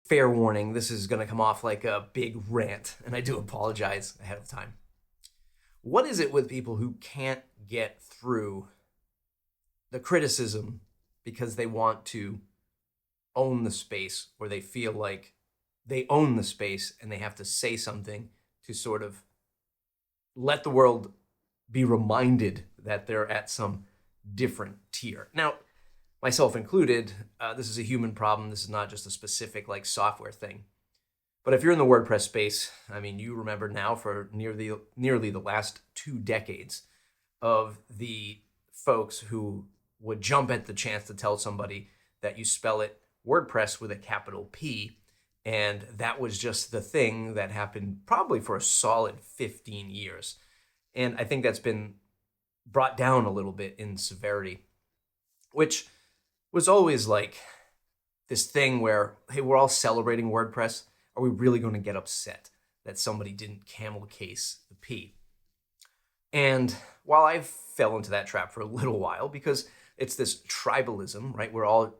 Fair warning, this is going to come off like a big rant, and I do apologize ahead of time. What is it with people who can't get through the criticism because they want to own the space, or they feel like they own the space and they have to say something to sort of let the world be reminded that they're at some different tier? Now, myself included, this is a human problem. This is not just a specific software thing. But if you're in the WordPress space, I mean, you remember now for nearly the last 2 decades of the folks who would jump at the chance to tell somebody that you spell it WordPress with a capital P. And that was just the thing that happened probably for a solid 15 years. And I think that's been brought down a little bit in severity, which was always like this thing where, hey, we're all celebrating WordPress. Are we really going to get upset that somebody didn't camel case the P? And while I fell into that trap for a little while, because it's this tribalism, right? We're all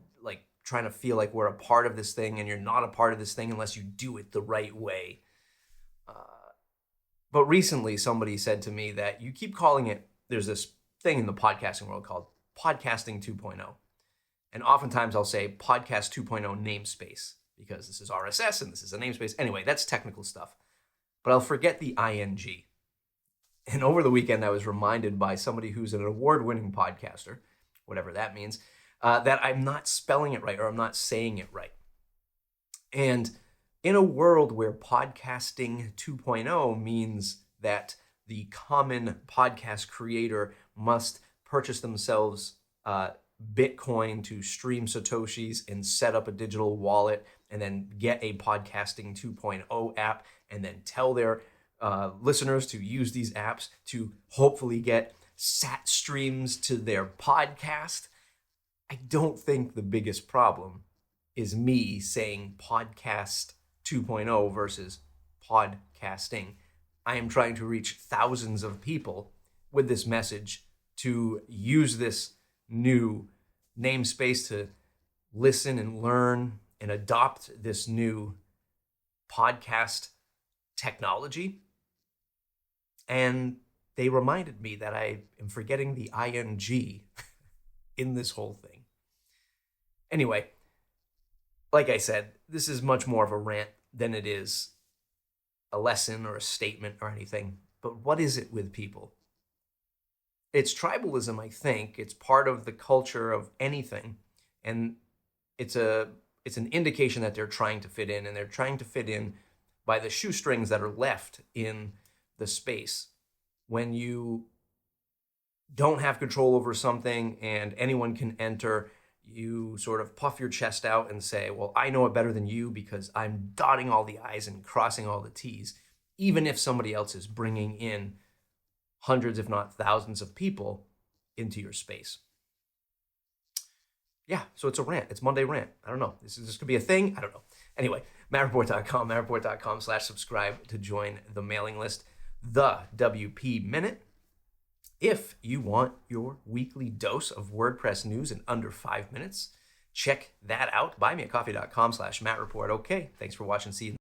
trying to feel like we're a part of this thing, and you're not a part of this thing unless you do it the right way. But recently somebody said to me that you keep calling it, there's this thing in the podcasting world called Podcasting 2.0. And oftentimes I'll say Podcast 2.0 namespace, because this is RSS and this is a namespace. Anyway, that's technical stuff. But I'll forget the ing. And over the weekend, I was reminded by somebody who's an award-winning podcaster, whatever that means, that I'm not spelling it right, or I'm not saying it right. And in a world where podcasting 2.0 means that the common podcast creator must purchase themselves Bitcoin to stream Satoshis and set up a digital wallet and then get a Podcasting 2.0 app and then tell their listeners to use these apps to hopefully get sat streams to their podcast, I don't think the biggest problem is me saying Podcast 2.0 versus podcasting. I am trying to reach thousands of people with this message to use this new namespace to listen and learn and adopt this new podcast technology. And they reminded me that I am forgetting the ing in this whole thing. Anyway, like I said, this is much more of a rant than it is a lesson or a statement or anything. But what is it with people? It's tribalism, I think. It's part of the culture of anything. And it's an indication that they're trying to fit in, and they're trying to fit in by the shoestrings that are left in the space. When you don't have control over something and anyone can enter, you sort of puff your chest out and say, well, I know it better than you because I'm dotting all the I's and crossing all the T's, even if somebody else is bringing in hundreds, if not thousands of people into your space. Yeah, so it's a rant. It's Monday rant. I don't know. This could be a thing. I don't know. Anyway, mattreport.com, mattreport.com/subscribe to join the mailing list, the WP Minute. If you want your weekly dose of WordPress news in under 5 minutes, check that out. Buymeacoffee.com/mattreport. Okay, thanks for watching. See you.